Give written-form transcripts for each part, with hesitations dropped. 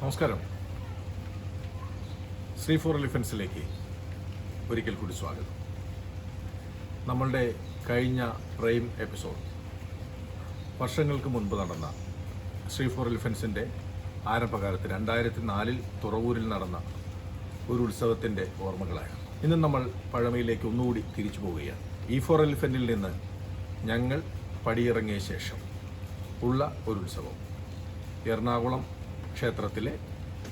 നമസ്കാരം. ശ്രീ ഫോർ എലിഫൻസിലേക്ക് ഒരിക്കൽ കൂടി സ്വാഗതം. നമ്മളുടെ കഴിഞ്ഞ പ്രൈം എപ്പിസോഡ് വർഷങ്ങൾക്ക് മുൻപ് നടന്ന ശ്രീ ഫോർ എലിഫൻസിൻ്റെ ആരംഭകാലത്ത് 2004 തുറവൂരിൽ നടന്ന ഒരു ഉത്സവത്തിൻ്റെ ഓർമ്മകളായിരുന്നു. ഇന്ന് നമ്മൾ പഴമയിലേക്ക് ഒന്നുകൂടി തിരിച്ചു പോവുകയാണ്. ഈ ഫോർ എലിഫൻറ്റിൽ നിന്ന് ഞങ്ങൾ പടിയിറങ്ങിയ ശേഷം ഉള്ള ഒരു ഉത്സവം, എറണാകുളം ക്ഷേത്രത്തിലെ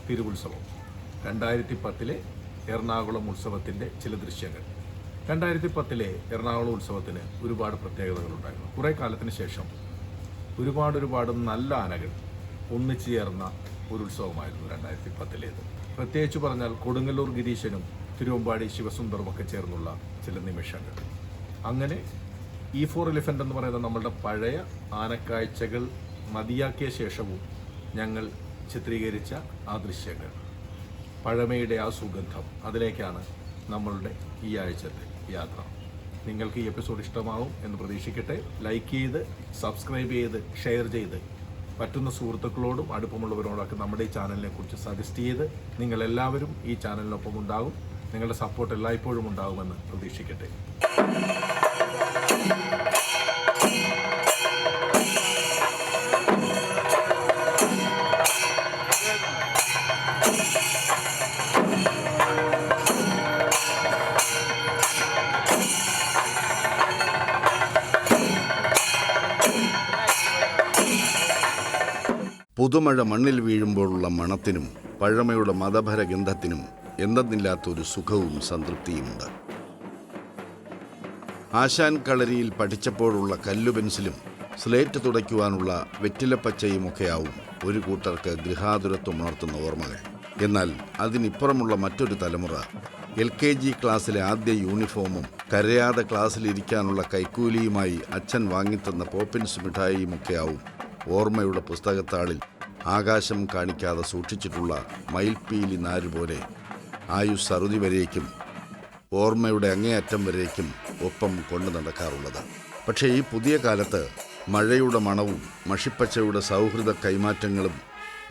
തിരുവുത്സവം. 2010 എറണാകുളം ഉത്സവത്തിൻ്റെ ചില ദൃശ്യങ്ങൾ. 2010 എറണാകുളം ഉത്സവത്തിന് ഒരുപാട് പ്രത്യേകതകളുണ്ടായിരുന്നു. കുറേ കാലത്തിന് ശേഷം ഒരുപാട് നല്ല ആനകൾ ഒന്നിച്ചു ചേർന്ന ഒരു ഉത്സവമായിരുന്നു 2010. പ്രത്യേകിച്ച് പറഞ്ഞാൽ കൊടുങ്ങല്ലൂർ ഗിരീശനും തിരുവമ്പാടി ശിവസുന്ദറും ഒക്കെ ചേർന്നുള്ള ചില നിമിഷങ്ങൾ. അങ്ങനെ ഈ ഫോർ എലിഫൻ്റ് എന്ന് പറയുന്ന നമ്മളുടെ പഴയ ആനക്കാഴ്ചകൾ മതിയാക്കിയ ശേഷവും ഞങ്ങൾ ചിത്രീകരിച്ച ആ ദൃശ്യങ്ങൾ, പഴമയുടെ ആ സുഗന്ധം, അതിലേക്കാണ് നമ്മളുടെ ഈ ആഴ്ചത്തെ യാത്ര. നിങ്ങൾക്ക് ഈ എപ്പിസോഡ് ഇഷ്ടമാവും എന്ന് പ്രതീക്ഷിക്കട്ടെ. ലൈക്ക് ചെയ്ത്, സബ്സ്ക്രൈബ് ചെയ്ത്, ഷെയർ ചെയ്ത് പറ്റുന്ന സുഹൃത്തുക്കളോടും അടുപ്പമുള്ളവരോടൊക്കെ നമ്മുടെ ഈ ചാനലിനെ കുറിച്ച് സജസ്റ്റ് ചെയ്ത് നിങ്ങളെല്ലാവരും ഈ ചാനലിനൊപ്പം ഉണ്ടാകും. നിങ്ങളുടെ സപ്പോർട്ട് എല്ലായ്പ്പോഴും ഉണ്ടാകുമെന്ന് പ്രതീക്ഷിക്കട്ടെ. പുതുമഴ മണ്ണിൽ വീഴുമ്പോഴുള്ള മണത്തിനും പഴമയുടെ മതഭര ഗന്ധത്തിനും എന്തെന്നില്ലാത്തൊരു സുഖവും സംതൃപ്തിയുമുണ്ട്. ആശാൻ കളരിയിൽ പഠിച്ചപ്പോഴുള്ള കല്ലു പെൻസിലും സ്ലേറ്റ് തുടയ്ക്കുവാനുള്ള വെറ്റിലപ്പച്ചയുമൊക്കെയാവും ഒരു കൂട്ടർക്ക് ഗൃഹാതുരത്വം ഉണർത്തുന്ന ഓർമ്മകൾ. എന്നാൽ അതിനിപ്പുറമുള്ള മറ്റൊരു തലമുറ LKG ക്ലാസ്സിലെ ആദ്യ യൂണിഫോമും കരയാതെ ക്ലാസ്സിലിരിക്കാനുള്ള കൈക്കൂലിയുമായി അച്ഛൻ വാങ്ങിത്തന്ന പോപ്പിൻസ് മിഠായിയുമൊക്കെയാവും ഓർമ്മയുടെ പുസ്തകത്താളിൽ ആകാശം കാണിക്കാതെ സൂക്ഷിച്ചിട്ടുള്ള മയിൽപ്പീലി നാരുപോലെ ആയുസ് അറുതി വരേക്കും ഓർമ്മയുടെ അങ്ങേയറ്റം വരേക്കും ഒപ്പം കൊണ്ടു നടക്കാറുള്ളത്. പക്ഷേ ഈ പുതിയ കാലത്ത് മഴയുടെ മണവും മഷിപ്പച്ചയുടെ സൗഹൃദ കൈമാറ്റങ്ങളും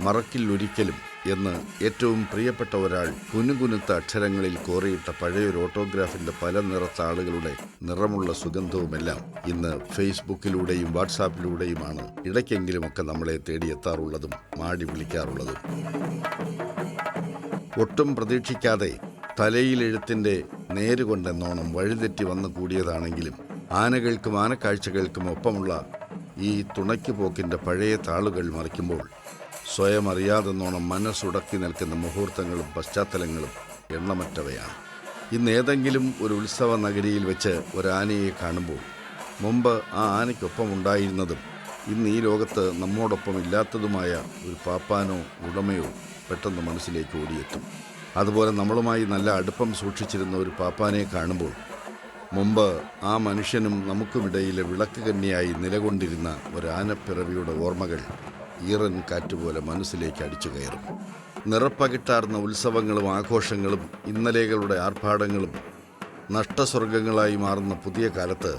മറക്കില്ലൊരിക്കലും എന്ന് ഏറ്റവും പ്രിയപ്പെട്ട ഒരാൾ കുനുകുനുത്ത അക്ഷരങ്ങളിൽ കോറിയിട്ട പഴയൊരു ഓട്ടോഗ്രാഫിൻ്റെ പല നിറത്താളുകളുടെ നിറമുള്ള സുഗന്ധവുമെല്ലാം ഇന്ന് ഫേസ്ബുക്കിലൂടെയും വാട്സാപ്പിലൂടെയുമാണ് ഇടയ്ക്കെങ്കിലുമൊക്കെ നമ്മളെ തേടിയെത്താറുള്ളതും മാടി വിളിക്കാറുള്ളതും. ഒട്ടും പ്രതീക്ഷിക്കാതെ തലയിലെഴുത്തിൻ്റെ നേരുകൊണ്ടെന്നോണം വഴിതെറ്റി വന്നു കൂടിയതാണെങ്കിലും ആനകൾക്കും ആനക്കാഴ്ചകൾക്കും ഒപ്പമുള്ള ഈ തുണയ്ക്ക് പോക്കിൻ്റെ പഴയ താളുകൾ മറിക്കുമ്പോൾ സ്വയം അറിയാതെന്നോണം മനസ്സുടക്കി നിൽക്കുന്ന മുഹൂർത്തങ്ങളും പശ്ചാത്തലങ്ങളും എണ്ണമറ്റവയാണ്. ഇന്ന് ഏതെങ്കിലും ഒരു ഉത്സവ നഗരിയിൽ വെച്ച് ഒരാനയെ കാണുമ്പോൾ മുമ്പ് ആ ആനയ്ക്കൊപ്പം ഉണ്ടായിരുന്നതും ഇന്ന് ഈ ലോകത്ത് നമ്മോടൊപ്പം ഇല്ലാത്തതുമായ ഒരു പാപ്പാനോ ഉടമയോ പെട്ടെന്ന് മനസ്സിലേക്ക് ഓടിയെത്തും. അതുപോലെ നമ്മളുമായി നല്ല അടുപ്പം സൂക്ഷിച്ചിരുന്ന ഒരു പാപ്പാനെ കാണുമ്പോൾ മുമ്പ് ആ മനുഷ്യനും നമുക്കുമിടയിലെ വിളക്ക് കന്യായി നിലകൊണ്ടിരുന്ന ഒരാനപ്പിറവിയുടെ ഓർമ്മകൾ ഈറൻ കാറ്റുപോലെ മനസ്സിലേക്ക് അടിച്ചു കയറും. നിറപ്പകിട്ടാർന്ന ഉത്സവങ്ങളും ആഘോഷങ്ങളും ഇന്നലെകളുടെ ആർഭാടങ്ങളും നഷ്ടസ്വർഗങ്ങളായി മാറുന്ന പുതിയ കാലത്ത്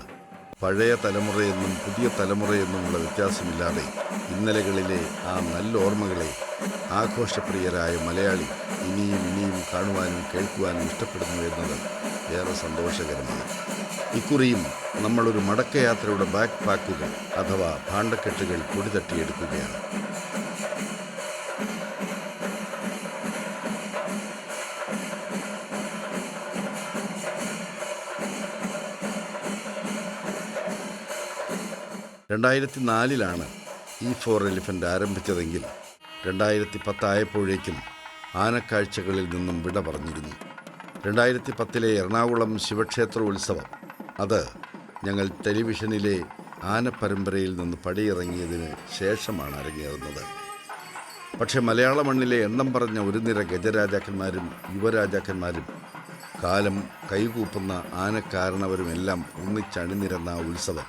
പഴയ തലമുറയെന്നും പുതിയ തലമുറയെന്നുമുള്ള വ്യത്യാസമില്ലാതെ ഇന്നലകളിലെ ആ നല്ല ഓർമ്മകളെ ആഘോഷപ്രിയരായ മലയാളി ഇനിയും കാണുവാനും കേൾക്കുവാനും ഇഷ്ടപ്പെടുന്നു എന്നത് ഏറെ സന്തോഷകരമാണ്. ഇക്കുറിയും നമ്മളൊരു മടക്കയാത്രയുടെ ബാക്ക് പാക്കുകൾ അഥവാ ഭാണ്ഡക്കെട്ടുകൾ പൊടിതട്ടിയെടുക്കുകയാണ്. ലാണ് ഈ ഫോർ എലിഫൻ്റ് ആരംഭിച്ചതെങ്കിൽ 2010 ആയപ്പോഴേക്കും ആനക്കാഴ്ചകളിൽ നിന്നും വിട പറഞ്ഞിരുന്നു. 2010 എറണാകുളം ശിവക്ഷേത്ര ഉത്സവം, അത് ഞങ്ങൾ ടെലിവിഷനിലെ ആനപ്പരമ്പരയിൽ നിന്ന് പടിയിറങ്ങിയതിന് ശേഷമാണ് അരങ്ങേറുന്നത്. പക്ഷെ മലയാള മണ്ണിലെ എണ്ണം പറഞ്ഞ ഒരു നിര ഗജരാജാക്കന്മാരും യുവരാജാക്കന്മാരും കാലം കൈകൂപ്പുന്ന ആനക്കാരണവരുമെല്ലാം ഒന്നിച്ചണിനിരന്ന ആ ഉത്സവം,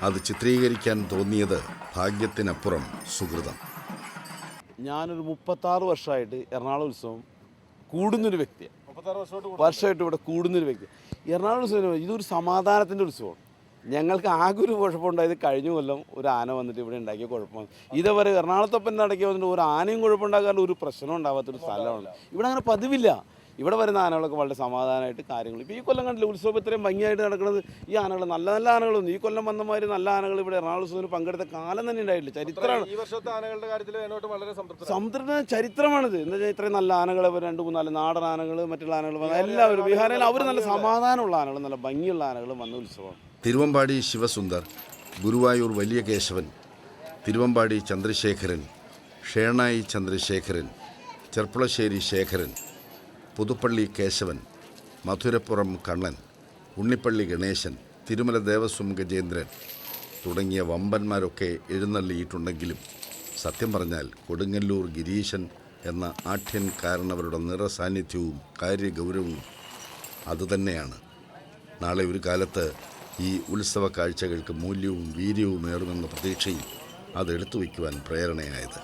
അത് ചിത്രീകരിക്കാൻ തോന്നിയത് ഭാഗ്യത്തിനപ്പുറം സുഹൃതം. ഞാനൊരു 36 വർഷമായിട്ട് എറണാകുളം ഉത്സവം കൂടുന്നൊരു വ്യക്തിയാണ്. 36 വർഷമായിട്ട് ഇവിടെ കൂടുന്നൊരു വ്യക്തി. എറണാകുളം ഉത്സവം ഇതൊരു സമാധാനത്തിൻ്റെ ഉത്സവമാണ്. ഞങ്ങൾക്ക് ആകെ ഒരു കുഴപ്പമുണ്ടായത് കഴിഞ്ഞ കൊല്ലം ഒരു ആന വന്നിട്ട് ഇവിടെ ഉണ്ടാക്കിയ കുഴപ്പമാണ്. ഇതേവരെ എറണാകുളത്തപ്പൻ ഇടയ്ക്ക് വന്നിട്ട് ഒരു ആനയും കുഴപ്പമുണ്ടാകാണ്ട് ഒരു പ്രശ്നം ഉണ്ടാകാത്തൊരു സ്ഥലമാണ്. ഇവിടെ അങ്ങനെ പതിവില്ല. ഇവിടെ വരുന്ന ആനകളൊക്കെ വളരെ സമാധാനമായിട്ട് കാര്യങ്ങൾ. ഇപ്പോൾ ഈ കൊല്ലം കണ്ടില്ല ഉത്സവം ഇത്രയും ഭംഗിയായിട്ട് നടക്കുന്നത്. ഈ ആനകൾ നല്ല നല്ല ആനകളൊന്നും ഈ കൊല്ലം വന്നമാതിരി നല്ല ആനകൾ ഇവിടെ എറണാകുളം ഉത്സവത്തിന് പങ്കെടുത്ത കാലം തന്നെ ഉണ്ടായിട്ടില്ല. ചരിത്രമാണ് ഈ വർഷത്തെ ആനകളുടെ കാര്യത്തിൽ വളരെ സമുദ്ര ചരിത്രമാണിത്. എന്താ വെച്ചാൽ ഇത്രയും നല്ല ആനകൾ 2-3 നാടൻ ആനകൾ മറ്റുള്ള ആനകൾ എല്ലാവരും ബീഹാറിൽ അവർ നല്ല സമാധാനമുള്ള ആനകൾ നല്ല ഭംഗിയുള്ള ആനകൾ വന്ന ഉത്സവം. തിരുവമ്പാടി ശിവസുന്ദർ, ഗുരുവായൂർ വലിയ കേശവൻ, തിരുവമ്പാടി ചന്ദ്രശേഖരൻ, ഷേണായി ചന്ദ്രശേഖരൻ, ചെർപ്പുളശ്ശേരി ശേഖരൻ, പുതുപ്പള്ളി കേശവൻ, മധുരപ്പുറം കണ്ണൻ, ഉണ്ണിപ്പള്ളി ഗണേശൻ, തിരുമല ദേവസ്വം ഗജേന്ദ്രൻ തുടങ്ങിയ വമ്പന്മാരൊക്കെ എഴുന്നള്ളിയിട്ടുണ്ടെങ്കിലും സത്യം പറഞ്ഞാൽ കൊടുങ്ങല്ലൂർ ഗിരീശൻ എന്ന ആഠ്യൻകാരനവരുടെ നിറസാന്നിധ്യവും കാര്യഗൗരവവും അതുതന്നെയാണ് നാളെ ഒരു കാലത്ത് ഈ ഉത്സവ കാഴ്ചകൾക്ക് മൂല്യവും വീര്യവും ഏറുമെന്ന പ്രതീക്ഷയിൽ അതെടുത്തു വയ്ക്കുവാൻ പ്രേരണയായത്.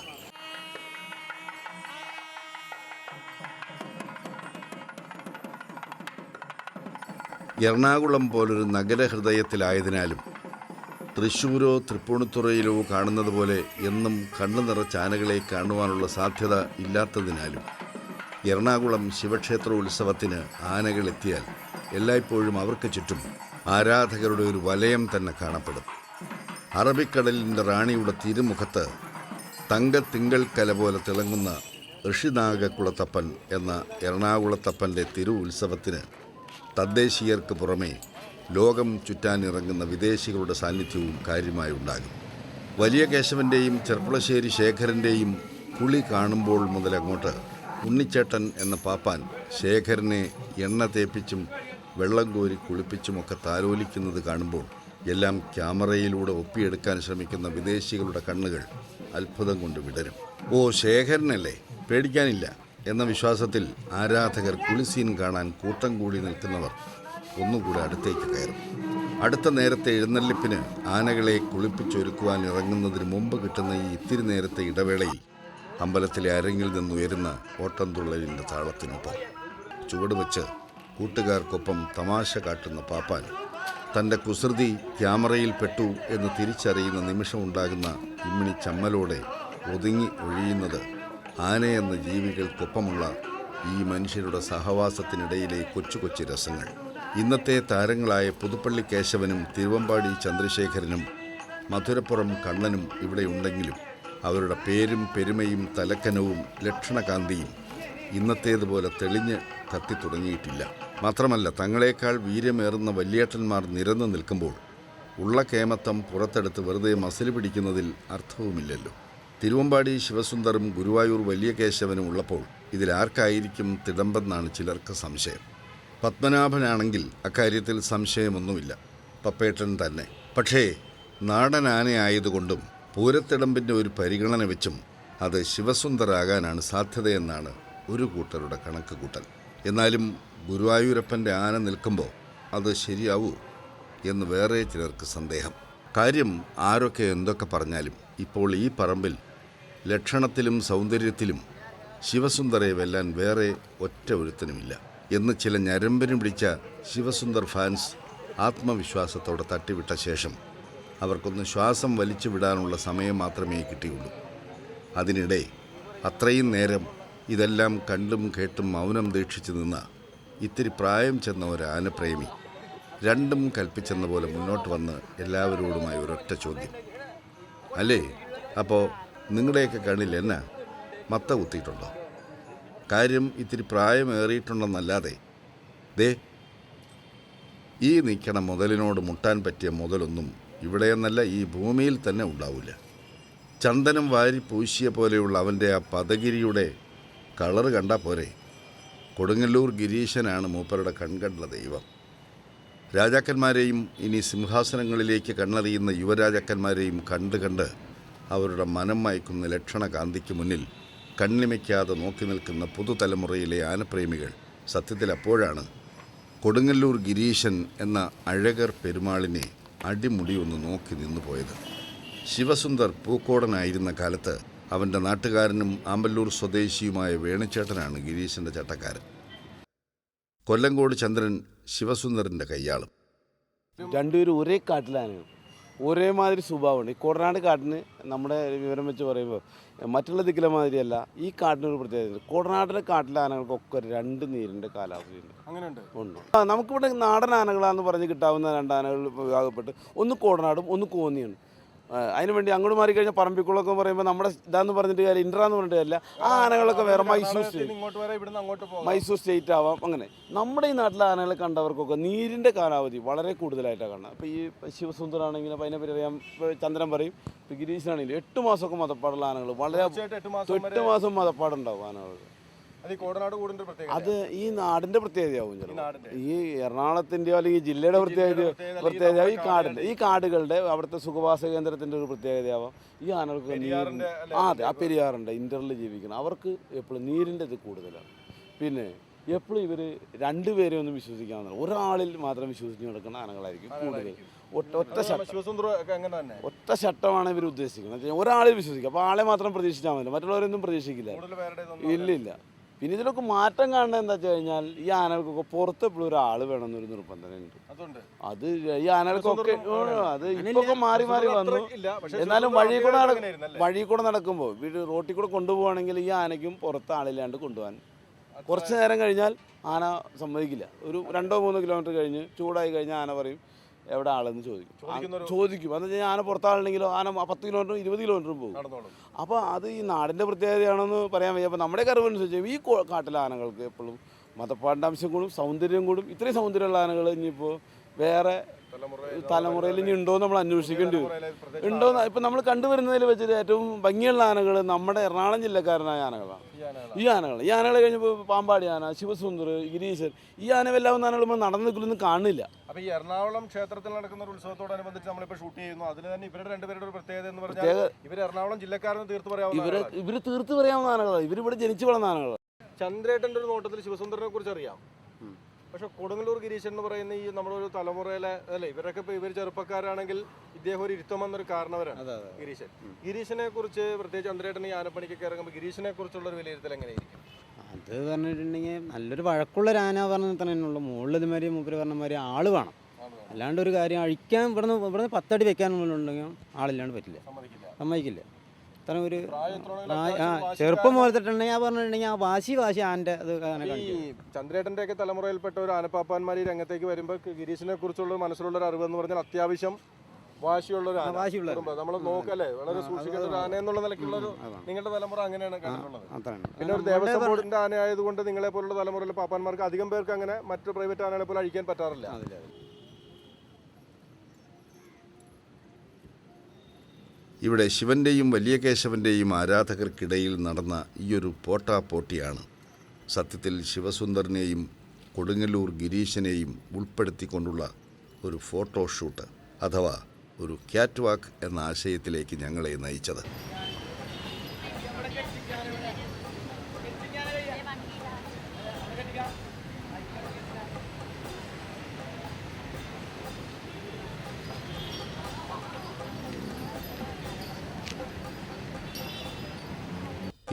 എറണാകുളം പോലൊരു നഗരഹൃദയത്തിലായതിനാലും തൃശ്ശൂരോ തൃപ്പൂണിത്തുറയിലോ കാണുന്നത് പോലെ എന്നും കണ്ണു നിറച്ച ആനകളെ കാണുവാനുള്ള സാധ്യത ഇല്ലാത്തതിനാലും എറണാകുളം ശിവക്ഷേത്ര ഉത്സവത്തിന് ആനകളെത്തിയാൽ എല്ലായ്പ്പോഴും അവർക്ക് ചുറ്റും ആരാധകരുടെ ഒരു വലയം തന്നെ കാണപ്പെടും. അറബിക്കടലിൻ്റെ റാണിയുടെ തിരുമുഖത്ത് തങ്കത്തിങ്കൾ കല പോലെ തിളങ്ങുന്ന ഋഷിനാഗക്കുളത്തപ്പൻ എന്ന എറണാകുളത്തപ്പൻ്റെ തിരു ഉത്സവത്തിന് തദ്ദേശീയർക്ക് പുറമേ ലോകം ചുറ്റാനിറങ്ങുന്ന വിദേശികളുടെ സാന്നിധ്യവും കാര്യമായി ഉണ്ടാകും. വലിയ കേശവൻ്റെയും ചെർപ്പുളശ്ശേരി ശേഖരൻ്റെയും കുളി കാണുമ്പോൾ മുതലങ്ങോട്ട് ഉണ്ണിച്ചേട്ടൻ എന്ന പാപ്പാൻ ശേഖരനെ എണ്ണ തേപ്പിച്ചും വെള്ളം കോരി കുളിപ്പിച്ചുമൊക്കെ താലോലിക്കുന്നത് കാണുമ്പോൾ എല്ലാം ക്യാമറയിലൂടെ ഒപ്പിയെടുക്കാൻ ശ്രമിക്കുന്ന വിദേശികളുടെ കണ്ണുകൾ അത്ഭുതം കൊണ്ട് വിടരും. ഓ, ശേഖരനല്ലേ, പേടിക്കാനില്ല എന്ന വിശ്വാസത്തിൽ ആരാധകർ കുളിസീൻ കാണാൻ കൂട്ടം കൂടി നിൽക്കുന്നവർ ഒന്നുകൂടെ അടുത്തേക്ക് കയറും. അടുത്ത നേരത്തെ എഴുന്നള്ളിപ്പിന് ആനകളെ കുളിപ്പിച്ചൊരുക്കുവാൻ ഇറങ്ങുന്നതിന് മുമ്പ് കിട്ടുന്ന ഈ ഇത്തിരി നേരത്തെ ഇടവേളയിൽ അമ്പലത്തിലെ അരങ്ങിൽ നിന്നുയരുന്ന ഓട്ടംതുള്ളലിൻ്റെ താളത്തിനൊപ്പം ചുവട് വെച്ച് കൂട്ടുകാർക്കൊപ്പം തമാശ കാട്ടുന്ന പാപ്പാൻ തൻ്റെ കുസൃതി ക്യാമറയിൽ പെട്ടു എന്ന് തിരിച്ചറിയുന്ന നിമിഷമുണ്ടാകുന്ന ഇമ്മിണി ചമ്മലോടെ ഒതുങ്ങി ഒഴിയുന്നത് ആനയെന്ന ജീവികൾക്കൊപ്പമുള്ള ഈ മനുഷ്യരുടെ സഹവാസത്തിനിടയിലെ കൊച്ചു കൊച്ചു രസങ്ങൾ. ഇന്നത്തെ താരങ്ങളായ പുതുപ്പള്ളി കേശവനും തിരുവമ്പാടി ചന്ദ്രശേഖരനും മധുരപ്പുറം കണ്ണനും ഇവിടെയുണ്ടെങ്കിലും അവരുടെ പേരും പെരുമയും തലക്കനവും ലക്ഷണകാന്തിയും ഇന്നത്തേതുപോലെ തെളിഞ്ഞ് കത്തിത്തുടങ്ങിയിട്ടില്ല. മാത്രമല്ല, തങ്ങളെക്കാൾ വീര്യമേറുന്ന വല്യേട്ടന്മാർ നിരന്നു നിൽക്കുമ്പോൾ ഉള്ള കേമത്തം പുറത്തെടുത്ത് വെറുതെ മസിൽ പിടിക്കുന്നതിൽ അർത്ഥവുമില്ലല്ലോ. തിരുവമ്പാടി ശിവസുന്ദറും ഗുരുവായൂർ വലിയ കേശവനും ഉള്ളപ്പോൾ ഇതിലാർക്കായിരിക്കും തിടമ്പെന്നാണ് ചിലർക്ക് സംശയം. പത്മനാഭനാണെങ്കിൽ അക്കാര്യത്തിൽ സംശയമൊന്നുമില്ല, പപ്പേട്ടൻ തന്നെ. പക്ഷേ നാടൻ ആനയായതുകൊണ്ടും പൂരത്തിടമ്പിൻ്റെ ഒരു പരിഗണന വെച്ചും അത് ശിവസുന്ദറാകാനാണ് സാധ്യതയെന്നാണ് ഒരു കൂട്ടരുടെ കണക്ക് കൂട്ടൽ. എന്നാലും ഗുരുവായൂരപ്പൻ്റെ ആന നിൽക്കുമ്പോൾ അത് ശരിയാവൂ എന്ന് വേറെ ചിലർക്ക് സന്ദേഹം. കാര്യം ആരൊക്കെ എന്തൊക്കെ പറഞ്ഞാലും ഇപ്പോൾ ഈ പറമ്പിൽ ലക്ഷണത്തിലും സൗന്ദര്യത്തിലും ശിവസുന്ദറെ വെല്ലാൻ വേറെ ഒറ്റ ഒരുത്തനുമില്ല എന്ന് ചില ഞരമ്പിന് പിടിച്ച ശിവസുന്ദർ ഫാൻസ് ആത്മവിശ്വാസത്തോടെ തട്ടിവിട്ട ശേഷം അവർക്കൊന്ന് ശ്വാസം വലിച്ചു വിടാനുള്ള സമയം മാത്രമേ കിട്ടിയുള്ളൂ. അതിനിടെ അത്രയും നേരം ഇതെല്ലാം കണ്ടും കേട്ടും മൗനം ദീക്ഷിച്ചു നിന്ന ഇത്തിരി പ്രായം ചെന്ന ഒരു ആനപ്രേമി രണ്ടും കൽപ്പിച്ചെന്ന പോലെ മുന്നോട്ട് വന്ന് എല്ലാവരോടുമായി ഒരൊറ്റ ചോദ്യം. അല്ലേ, അപ്പോൾ നിങ്ങളുടെയൊക്കെ കണ്ണിൽ എന്നാ മത്ത കുത്തിയിട്ടുണ്ടോ? കാര്യം ഇത്തിരി പ്രായമേറിയിട്ടുണ്ടെന്നല്ലാതെ ദേ ഈ നിൽക്കണ മുതലിനോട് മുട്ടാൻ പറ്റിയ മുതലൊന്നും ഇവിടെയെന്നല്ല ഈ ഭൂമിയിൽ തന്നെ ഉണ്ടാവില്ല. ചന്ദനം വാരി പൂശിയ പോലെയുള്ള അവൻ്റെ ആ പദഗിരിയുടെ കളറ് കണ്ടാൽ പോരെ. കൊടുങ്ങല്ലൂർ ഗിരീശനാണ് മൂപ്പരുടെ കൺകണ്ട ദൈവം. രാജാക്കന്മാരെയും ഇനി സിംഹാസനങ്ങളിലേക്ക് കണ്ണെറിയുന്ന യുവരാജാക്കന്മാരെയും കണ്ട് അവരുടെ മനം മയക്കുന്ന ലക്ഷണകാന്തിക്ക് മുന്നിൽ കണ്ണിമയ്ക്കാതെ നോക്കി നിൽക്കുന്ന പുതുതലമുറയിലെ ആനപ്രേമികൾ സത്യത്തിൽ അപ്പോഴാണ് കൊടുങ്ങല്ലൂർ ഗിരീശൻ എന്ന അഴകർ പെരുമാളിനെ അടിമുടി ഒന്ന് നോക്കി നിന്നു പോയത്. ശിവസുന്ദർ പൂക്കോടനായിരുന്ന കാലത്ത് അവൻ്റെ നാട്ടുകാരനും ആമ്പല്ലൂർ സ്വദേശിയുമായ വേണുചേട്ടനാണ് ഗിരീശൻ്റെ ചട്ടക്കാരൻ. കൊല്ലങ്കോട് ചന്ദ്രൻ ശിവസുന്ദറിൻ്റെ കയ്യാളും. രണ്ടുപേരും ഒരേ കാട്ടിലാണ്, ഒരേമാതിരി സ്വഭാവമുണ്ട്. ഈ കോടനാട് കാട്ടിന് നമ്മുടെ വിവരം വെച്ച് പറയുമ്പോൾ മറ്റുള്ള ദിക്കിലെ മാതിരിയല്ല, ഈ കാട്ടിനൊരു പ്രത്യേകത. കോടനാട്ടിലെ കാട്ടിലെ ആനകൾക്കൊക്കെ 2 നീരിൻ്റെ കാലാവധിയുണ്ട്. അങ്ങനെയുണ്ട്. ഉണ്ട്. നമുക്കിവിടെ നാടൻ ആനകളാണെന്ന് പറഞ്ഞ് കിട്ടാവുന്ന 2 ആനകൾ വിഭാഗപ്പെട്ട്, ഒന്ന് കോടനാടും ഒന്ന് കോന്നിയാണ്. അതിന് വേണ്ടി അങ്ങോട്ട് മാറിക്കഴിഞ്ഞാൽ പറമ്പിക്കുളമൊക്കെ പറയുമ്പോൾ നമ്മുടെ ഇതാന്ന് പറഞ്ഞിട്ട് കാര്യം, ഇൻട്രാന്ന് പറഞ്ഞിട്ട് കാര്യമില്ല. ആ ആനകളൊക്കെ വേറെ മൈസൂർ സ്റ്റേറ്റ് ആവാം. അങ്ങനെ നമ്മുടെ ഈ നാട്ടിലെ ആനകളെ കണ്ടവർക്കൊക്കെ നീരിൻ്റെ കാലാവധി വളരെ കൂടുതലായിട്ടാണ് കാണുന്നത്. അപ്പോൾ ഈ ശിവസുന്ദരാണെങ്കിലും അപ്പോൾ അതിനെപ്പറ്റി അറിയാം, ചന്ദ്രൻ പറയും. ഇപ്പോൾ ഗിരീശനാണെങ്കിലും 8 മാസമൊക്കെ മതപ്പാടുള്ള ആനകൾ, വളരെ 8 മാസം മതപ്പാടുണ്ടാവും ആനകൾ. അത് ഈ നാടിൻ്റെ പ്രത്യേകതയാവും. ഈ എറണാകുളത്തിൻ്റെയോ അല്ലെങ്കിൽ ജില്ലയുടെ പ്രത്യേകത ഈ കാടുകളുടെ അവിടുത്തെ സുഖവാസ കേന്ദ്രത്തിൻ്റെ ഒരു പ്രത്യേകതയാവാം. ഈ ആനകൾക്ക് അതെ, ആ പെരിയാറുണ്ട്, ഇന്ററിൽ ജീവിക്കണം. അവർക്ക് എപ്പോഴും നീരിൻ്റെ ഇത് കൂടുതലാണ്. പിന്നെ എപ്പോഴും ഇവർ 2 പേരെ ഒന്നും വിശ്വസിക്കാവുന്ന, ഒരാളിൽ മാത്രം വിശ്വസിച്ച് നടക്കുന്ന ആനകളായിരിക്കും കൂടുതൽ. ഒറ്റ ശട്ടമാണ് ഇവർ ഉദ്ദേശിക്കുന്നത്. ഒരാളിൽ വിശ്വസിക്കുക, അപ്പോൾ ആളെ മാത്രം പ്രതീക്ഷിച്ചാൽ മതി, മറ്റുള്ളവരൊന്നും പ്രതീക്ഷിക്കില്ല. ഇല്ല. പിന്നെ ഇതിലൊക്കെ മാറ്റം കാണുന്നത് എന്താ വെച്ച് കഴിഞ്ഞാൽ, ഈ ആനകൾക്കൊക്കെ പുറത്ത് എപ്പോഴും ഒരാൾ വേണമെന്നൊരു നിർബന്ധമുണ്ട്. അത് ഈ ആനകൾക്കൊക്കെ അത് ഇപ്പൊക്കെ മാറി വന്നു. എന്നാലും വഴി കൂടെ നടക്കുമ്പോൾ റോട്ടിൽ കൂടെ കൊണ്ടുപോകുകയാണെങ്കിൽ ഈ ആനയ്ക്കും പുറത്ത് ആളില്ലാണ്ട് കൊണ്ടുപോകാൻ കുറച്ച് നേരം കഴിഞ്ഞാൽ ആന സമ്മതിക്കില്ല. ഒരു 2-3 കിലോമീറ്റർ കഴിഞ്ഞ് ചൂടായി കഴിഞ്ഞാൽ ആന പറയും എവിടെ ആളെന്ന് ചോദിക്കും. എന്ന് വെച്ചാൽ ആന പുറത്താളുണ്ടെങ്കിലോ ആന 10 കിലോമീറ്ററും 20 കിലോമീറ്ററും പോകും. അപ്പോൾ അത് ഈ നാടിൻ്റെ പ്രത്യേകതയാണെന്ന് പറയാൻ വയ്യ. അപ്പോൾ നമ്മുടെ അറിവനുസരിച്ച് ഈ കാട്ടിലെ ആനകൾക്ക് എപ്പോഴും മതപ്പാടിൻ്റെ അംശം കൂടും, സൗന്ദര്യം കൂടും. ഇത്രയും സൗന്ദര്യമുള്ള ആനകൾ ഇനിയിപ്പോൾ വേറെ തലമുറയിൽ ഇനി ഉണ്ടോ എന്ന് നമ്മൾ അന്വേഷിക്കേണ്ടി വരും. ഉണ്ടോന്ന് ഇപ്പം നമ്മൾ കണ്ടുവരുന്നതിൽ വെച്ചിട്ട് ഏറ്റവും ഭംഗിയുള്ള ആനകൾ നമ്മുടെ എറണാകുളം ജില്ലക്കാരനായ ആനകളാണ്. ഈ ആനകൾ കഴിഞ്ഞപ്പോൾ പാമ്പാടി ആന, ശിവസുന്ദർ, ഗിരീശൻ, ഈ ആനവെല്ലാവുന്ന ആനകൾ നമ്മൾ നടന്നു നിൽക്കുന്നൊന്നും കാണില്ല. അപ്പോൾ ഈ എറണാകുളം ക്ഷേത്രത്തിൽ നടക്കുന്ന ഒരു ഉത്സവത്തോടനുബന്ധിച്ച് നമ്മളിപ്പോൾ ഷൂട്ട് ചെയ്യുന്നു. അതിൽ തന്നെ ഇവരുടെ 2 പേരുടെ ഒരു പ്രത്യേകത എന്ന് പറഞ്ഞാൽ ഇവർ എറണാകുളം ജില്ലക്കാരെന്ന് തീർത്ത് പറയാവുന്ന ഇവർ തീർത്ത് പറയാവുന്ന ആനകളാണ്. ഇവരിവിടെ ജനിച്ചു വളർന്ന ആനകളാണ്. ചന്ദ്രേട്ടൻ്റെ ഒരു നോട്ടത്തിൽ ശിവസുന്ദരനെ കുറിച്ച് അറിയാം. പക്ഷെ കൊടുങ്ങല്ലൂർ ഗിരീശൻ എന്ന് പറയുന്ന ഈ നമ്മുടെ ഒരു തലമുറയിലെ അല്ലേ, ഇവരൊക്കെ ഇപ്പോൾ ഇവർ ചെറുപ്പക്കാരാണെങ്കിൽ ഇദ്ദേഹം ഒരു ഇരുത്തമെന്നൊരു കാരണവരാണ് ഗിരീശനെ കുറിച്ച്. പ്രത്യേകിച്ച് ചന്ദ്രേട്ടൻ ഈ ആനപ്പണിക്കൊക്കെ ഇറങ്ങുമ്പോൾ ഗിരീശനെ കുറിച്ചുള്ള ഒരു വിലയിരുത്തൽ എങ്ങനെയായിരിക്കും? അത് പറഞ്ഞിട്ടുണ്ടെങ്കിൽ നല്ലൊരു വഴക്കുള്ളൊരു ആന പറഞ്ഞാൽ തന്നെയുള്ളൂ. മുകളിൽ ഇതുമാതിരി മൂപ്പര് പറഞ്ഞ മാതിരി ആള് വേണം. അല്ലാണ്ട് ഒരു കാര്യം അഴിക്കാൻ ഇവിടുന്ന് 10 അടി വെക്കാനുണ്ടെങ്കിൽ ആളില്ലാണ്ട് പറ്റില്ല, സമ്മതിക്കില്ല. അത്ര ഒരു ചെറുപ്പം പോലത്തിട്ടുണ്ടെങ്കിൽ പറഞ്ഞിട്ടുണ്ടെങ്കിൽ ആ വാശി ആൻ്റെ അത്. ഈ ചന്ദ്രേട്ടൻ്റെ ഒക്കെ തലമുറയിൽപ്പെട്ട ഒരു ആനപ്പാപ്പാന്മാർ ഈ രംഗത്തേക്ക് വരുമ്പോൾ ഗിരീശനെ കുറിച്ചുള്ള മനസ്സിലുള്ള ഒരു അറിവ് എന്ന് പറഞ്ഞാൽ അത്യാവശ്യം വാശിയുള്ള ഒരു ആന, നമ്മൾ നോക്കല്ലേ, വളരെ സൂക്ഷിക്കേണ്ട ഒരു ആന എന്നുള്ള നിലയ്ക്കുള്ള ഒരു നിങ്ങളുടെ തലമുറ അങ്ങനെയാണ് കണ്ടിട്ടുള്ളത്. പിന്നെ ഒരു ദേവസ്വം ബോർഡിന്റെ ആന ആയതുകൊണ്ട് നിങ്ങളെ പോലുള്ള തലമുറയിലെ പാപ്പാന്മാർക്ക് അധികം പേർക്ക് അങ്ങനെ മറ്റു പ്രൈവറ്റ് ആനകളെ പോലെ അഴിക്കാൻ പറ്റാറില്ല. ഇവിടെ ശിവൻ്റെയും വലിയ കേശവൻ്റെയും ആരാധകർക്കിടയിൽ നടന്ന ഈയൊരു പോട്ടാപ്പോട്ടിയാണ് സത്യത്തിൽ ശിവസുന്ദരനെയും കൊടുങ്ങല്ലൂർ ഗിരീശനെയും ഉൾപ്പെടുത്തിക്കൊണ്ടുള്ള ഒരു ഫോട്ടോഷൂട്ട് അഥവാ ഒരു ക്യാറ്റ് വാക്ക് എന്ന ആശയത്തിലേക്ക് ഞങ്ങളെ നയിച്ചത്.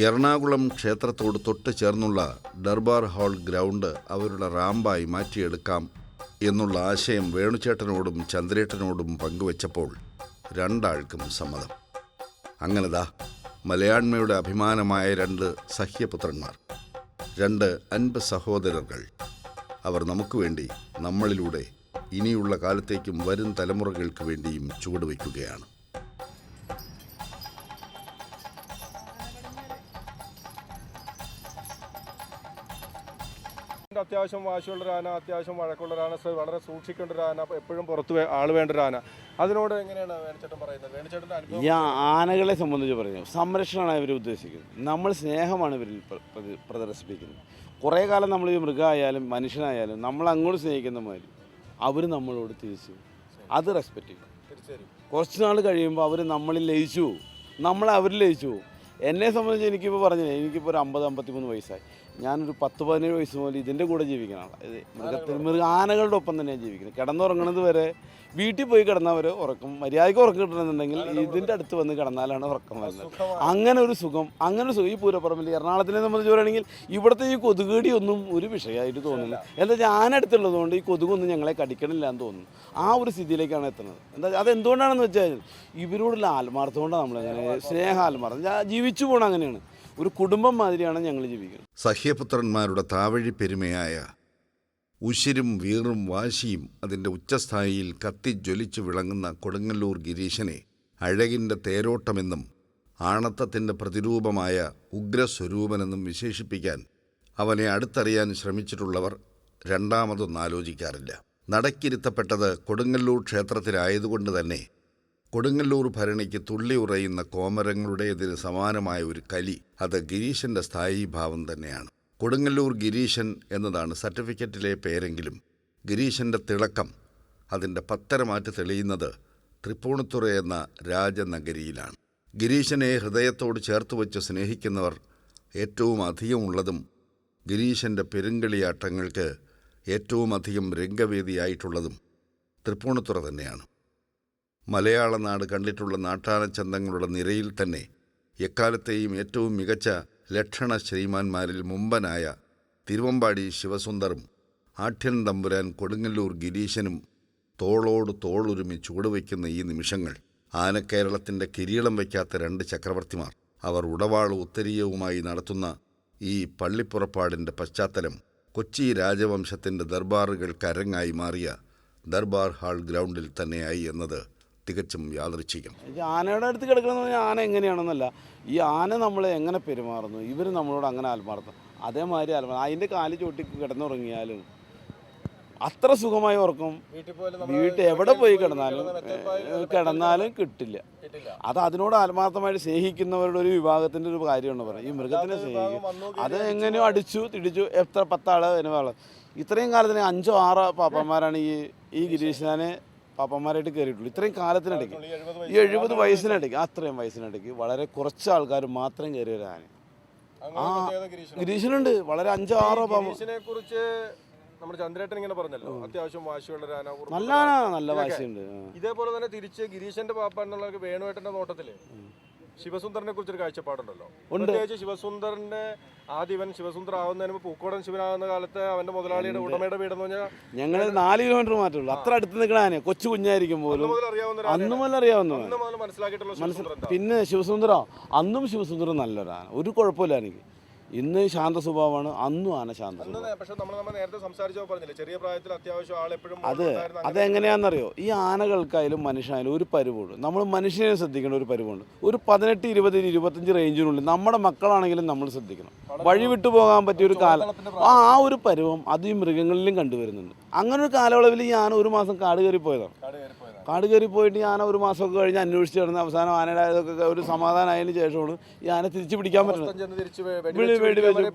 എറണാകുളം ക്ഷേത്രത്തോട് തൊട്ട് ചേർന്നുള്ള ദർബാർ ഹാൾ ഗ്രൗണ്ട് അവരുടെ റാമ്പായി മാറ്റിയെടുക്കാം എന്നുള്ള ആശയം വേണുചേട്ടനോടും ചന്ദ്രേട്ടനോടും പങ്കുവച്ചപ്പോൾ 2 ആൾക്കും സമ്മതം. അങ്ങനെതാ മലയാണ്മയുടെ അഭിമാനമായ 2 സഹ്യപുത്രന്മാർ, 2 അൻപ് സഹോദരങ്ങൾ. അവർ നമുക്ക് വേണ്ടി, നമ്മളിലൂടെ ഇനിയുള്ള കാലത്തേക്കും വരും തലമുറകൾക്ക് വേണ്ടിയും ചുവടുവയ്ക്കുകയാണ്. അത്യാവശ്യം വാശിയുള്ളൊരു ആന, അത്യാവശ്യം വഴക്കുള്ളൊരു ആന, വളരെ സൂക്ഷിക്കേണ്ട ഒരു ആന, എപ്പോഴും പുറത്ത് ആൾ വേണ്ട ഒരു ആന. അതിനോട് എങ്ങനെയാണ് വേണുചേട്ടൻ പറയുന്നത്? വേണുചേട്ടൻ്റെ അനുഭവം. ഈ ആനകളെ സംബന്ധിച്ച് പറഞ്ഞു സംരക്ഷണമാണ് ഇവർ ഉദ്ദേശിക്കുന്നത്. നമ്മൾ സ്നേഹമാണ് ഇവരിൽ പ്രദർശിപ്പിക്കുന്നത്. കുറേ കാലം നമ്മൾ ഈ മൃഗമായാലും മനുഷ്യനായാലും നമ്മൾ അങ്ങോട്ട് സ്നേഹിക്കുന്ന മാതിരി അവർ നമ്മളോട് തിരിച്ചു, അത് റെസ്പെക്റ്റ് ചെയ്യും. കുറച്ച് നാൾ കഴിയുമ്പോൾ അവർ നമ്മളിൽ ലയിച്ചു പോകും, നമ്മൾ അവരിൽ ലയിച്ചു പോകും. എന്നെ സംബന്ധിച്ച് എനിക്കിപ്പോൾ പറഞ്ഞില്ലേ, എനിക്കിപ്പോൾ ഒരു 50-53 വയസ്സായി. ഞാനൊരു 10-17 വയസ്സ് മുതൽ ഇതിൻ്റെ കൂടെ ജീവിക്കുന്ന ആളാണ്. ഇത് ആനകളുടെ ഒപ്പം തന്നെയാണ് ജീവിക്കുന്നത്. കിടന്നുറങ്ങുന്നത് വരെ വീട്ടിൽ പോയി കിടന്നവർ ഉറക്കം മര്യാദയ്ക്ക് ഉറക്കം കിട്ടണമെന്നുണ്ടെങ്കിൽ ഇതിൻ്റെ അടുത്ത് വന്ന് കിടന്നാലാണ് ഉറക്കം വരുന്നത്. അങ്ങനെ ഒരു സുഖം ഈ പൂരപ്പറമ്പിൽ എറണാകുളത്തിനെ സംബന്ധിച്ച് പറയുകയാണെങ്കിൽ ഇവിടുത്തെ ഈ കൊതുകടിയൊന്നും ഒരു വിഷയമായിട്ട് തോന്നുന്നില്ല. എന്താ വെച്ചാൽ ആന അടുത്തുള്ളതുകൊണ്ട് ഈ കൊതുകൊന്നും ഞങ്ങളെ കടിക്കണില്ല എന്ന് തോന്നുന്നു. ആ ഒരു സ്ഥിതിയിലേക്കാണ് എത്തുന്നത്. അതെന്തുകൊണ്ടാണെന്ന് വെച്ചാൽ ഇവരോടുള്ള ആത്മാർത്ഥം കൊണ്ടാണ് നമ്മളങ്ങനെ സ്നേഹാത്മാർത്ഥം ജീവിച്ചു പോകണം. അങ്ങനെയാണ് ഒരു കുടുംബം മാതിരിയാണ് ഞങ്ങൾ ജീവിക്കുന്നത്. സഹ്യപുത്രന്മാരുടെ താവഴി പെരുമയായ ഉശിരും വീറും വാശിയും അതിൻ്റെ ഉച്ചസ്ഥായിയിൽ കത്തിജ്വലിച്ചു വിളങ്ങുന്ന കൊടുങ്ങല്ലൂർ ഗിരീശനെ അഴകിൻ്റെ തേരോട്ടമെന്നും ആണത്തത്തിൻ്റെ പ്രതിരൂപമായ ഉഗ്രസ്വരൂപനെന്നും വിശേഷിപ്പിക്കാൻ അവനെ അടുത്തറിയാൻ ശ്രമിച്ചിട്ടുള്ളവർ രണ്ടാമതൊന്നും ആലോചിക്കാറില്ല. നടക്കിരുത്തപ്പെട്ടത് കൊടുങ്ങല്ലൂർ ക്ഷേത്രത്തിലായതുകൊണ്ട് തന്നെ കൊടുങ്ങല്ലൂർ ഭരണിക്ക് തുള്ളി ഉറയുന്ന കോമരങ്ങളുടേതിന് സമാനമായ ഒരു കലി അത് ഗിരീശൻ്റെ സ്ഥായീഭാവം തന്നെയാണ്. കൊടുങ്ങല്ലൂർ ഗിരീശൻ എന്നതാണ് സർട്ടിഫിക്കറ്റിലെ പേരെങ്കിലും ഗിരീശൻ്റെ തിളക്കം അതിൻ്റെ പത്തരമാറ്റ് തെളിയുന്നത് തൃപ്പൂണിത്തുറ എന്ന രാജനഗരിയിലാണ്. ഗിരീശനെ ഹൃദയത്തോട് ചേർത്തുവച്ച് സ്നേഹിക്കുന്നവർ ഏറ്റവും അധികമുള്ളതും ഗിരീശൻ്റെ പെരുങ്കളിയാട്ടങ്ങൾക്ക് ഏറ്റവും അധികം രംഗവേദിയായിട്ടുള്ളതും തൃപ്പൂണിത്തുറ തന്നെയാണ്. മലയാള നാട് കണ്ടിട്ടുള്ള നാട്ടാനച്ചന്തങ്ങളുടെ നിരയിൽ തന്നെ എക്കാലത്തെയും ഏറ്റവും മികച്ച ലക്ഷണ ശ്രീമാന്മാരിൽ മുമ്പനായ തിരുവമ്പാടി ശിവസുന്ദറും ആഠ്യൻ തമ്പുരാൻ കൊടുങ്ങല്ലൂർ ഗിരീശനും തോളോട് തോളൊരുമി ചുവടുവയ്ക്കുന്ന ഈ നിമിഷങ്ങൾ ആനക്കേരളത്തിൻ്റെ കിരീടം വയ്ക്കാത്ത 2 ചക്രവർത്തിമാർ അവർ ഉടവാള് ഉത്തരീയവുമായി നടത്തുന്ന ഈ പള്ളിപ്പുറപ്പാടിൻ്റെ പശ്ചാത്തലം കൊച്ചി രാജവംശത്തിൻ്റെ ദർബാറുകൾക്ക് അരങ്ങായി മാറിയ ദർബാർ ഹാൾ ഗ്രൗണ്ടിൽ തന്നെയായി എന്നത് തികച്ചും യാദൃച്ഛികം. ആനയുടെ അടുത്ത് കിടക്കണമെന്ന് പറഞ്ഞാൽ ആന എങ്ങനെയാണെന്നല്ല, ഈ ആന നമ്മളെ എങ്ങനെ പെരുമാറുന്നു, ഇവർ നമ്മളോട് അങ്ങനെ ആത്മാർത്ഥം അതേമാതിരി അതിൻ്റെ കാല് ചോട്ടി കിടന്നുറങ്ങിയാലും അത്ര സുഖമായ ഉറക്കം വീട്ടിൽ എവിടെ പോയി കിടന്നാലും കിട്ടില്ല. അതിനോട് ആത്മാർത്ഥമായിട്ട് സ്നേഹിക്കുന്നവരുടെ ഒരു വിഭാഗത്തിൻ്റെ ഒരു കാര്യമാണ് പറയുന്നത്. ഈ മൃഗത്തിനെ സ്നേഹിക്കും. അത് എങ്ങനെയോ അടിച്ചു തിടിച്ചു 10 ആള് അതിന് ഇത്രയും കാലത്തിന് 5-6 പാപ്പന്മാരാണ് ഈ ഗിരീശനെ പാപ്പന്മാരായിട്ട് കയറിയിട്ടുള്ളൂ. ഇത്രയും കാലത്തിനിടയ്ക്ക് ഈ 70 വയസ്സിനിടയ്ക്ക് അത്രയും വയസ്സിനിടയ്ക്ക് വളരെ കുറച്ച് ആൾക്കാർ മാത്രം കയറി വരാൻ ഗിരീശനുണ്ട്. വളരെ 5-6 കുറിച്ച് നമ്മുടെ ചന്ദ്രേട്ടൻ ഇങ്ങനെ പറഞ്ഞല്ലോ, അത്യാവശ്യം വാശിയുള്ള ആന, നല്ല വാശിയുണ്ട്. ഇതേപോലെ തന്നെ തിരിച്ച് ഗിരീശന്റെ പാപ്പ എന്നുള്ള വേണുവേട്ടന്റെ നോട്ടത്തില് ശിവസുന്ദരനെ കുറിച്ചൊരു കാഴ്ചപ്പാടുണ്ടല്ലോ. പ്രത്യേകിച്ച് ശിവസുന്ദരന്റെ ആദ്യം ശിവസുന്ദർ ആവുന്നതിന് മുമ്പ് പൂക്കോടൻ ശിവനാകുന്ന കാലത്ത് അവന്റെ മുതലാളിയുടെ ഉടമയുടെ വീടെന്ന് പറഞ്ഞാൽ ഞങ്ങൾ 4 കിലോമീറ്റർ മാറ്റുള്ളൂ. അത്ര അടുത്ത് നിൽക്കണ കൊച്ചു കുഞ്ഞായിരിക്കും പോലും അന്ന് മുതൽ അറിയാവുന്ന മനസ്സിലാക്കിയിട്ടുള്ള. പിന്നെ ശിവസുന്ദരോ അന്നും ശിവസുന്ദരം നല്ലൊരാണ്, ഒരു കുഴപ്പമില്ല എനിക്ക്. ഇന്ന് ശാന്ത സ്വഭാവമാണ്, അന്നും ആന ശാന്ത. അതെങ്ങനെയാണെന്നറിയോ, ഈ ആനകൾക്കായാലും മനുഷ്യനായാലും ഒരു പരിവുണ്ട്. നമ്മൾ മനുഷ്യനെ ശ്രദ്ധിക്കേണ്ട ഒരു പരിവുണ്ട്. ഒരു 18, 20, 25 റേഞ്ചിനുള്ളിൽ നമ്മുടെ മക്കളാണെങ്കിലും നമ്മൾ ശ്രദ്ധിക്കണം. വഴി വിട്ടു പോകാൻ പറ്റിയ ഒരു കാലം ആ ഒരു പരുവം അത് ഈ മൃഗങ്ങളിലും കണ്ടുവരുന്നുണ്ട്. അങ്ങനെ ഒരു കാലയളവിൽ ഈ ആന 1 മാസം കാട് കയറി പോയതാണ്. കാട് കയറി പോയിട്ട് ഈ ആന 1 മാസമൊക്കെ കഴിഞ്ഞ് അന്വേഷിച്ച് കിടന്ന് അവസാനം ആനയുടെ അതൊക്കെ ഒരു സമാധാനമായതിനു ശേഷമാണ് ഈ ആന തിരിച്ചു പിടിക്കാൻ പറ്റുന്നത്.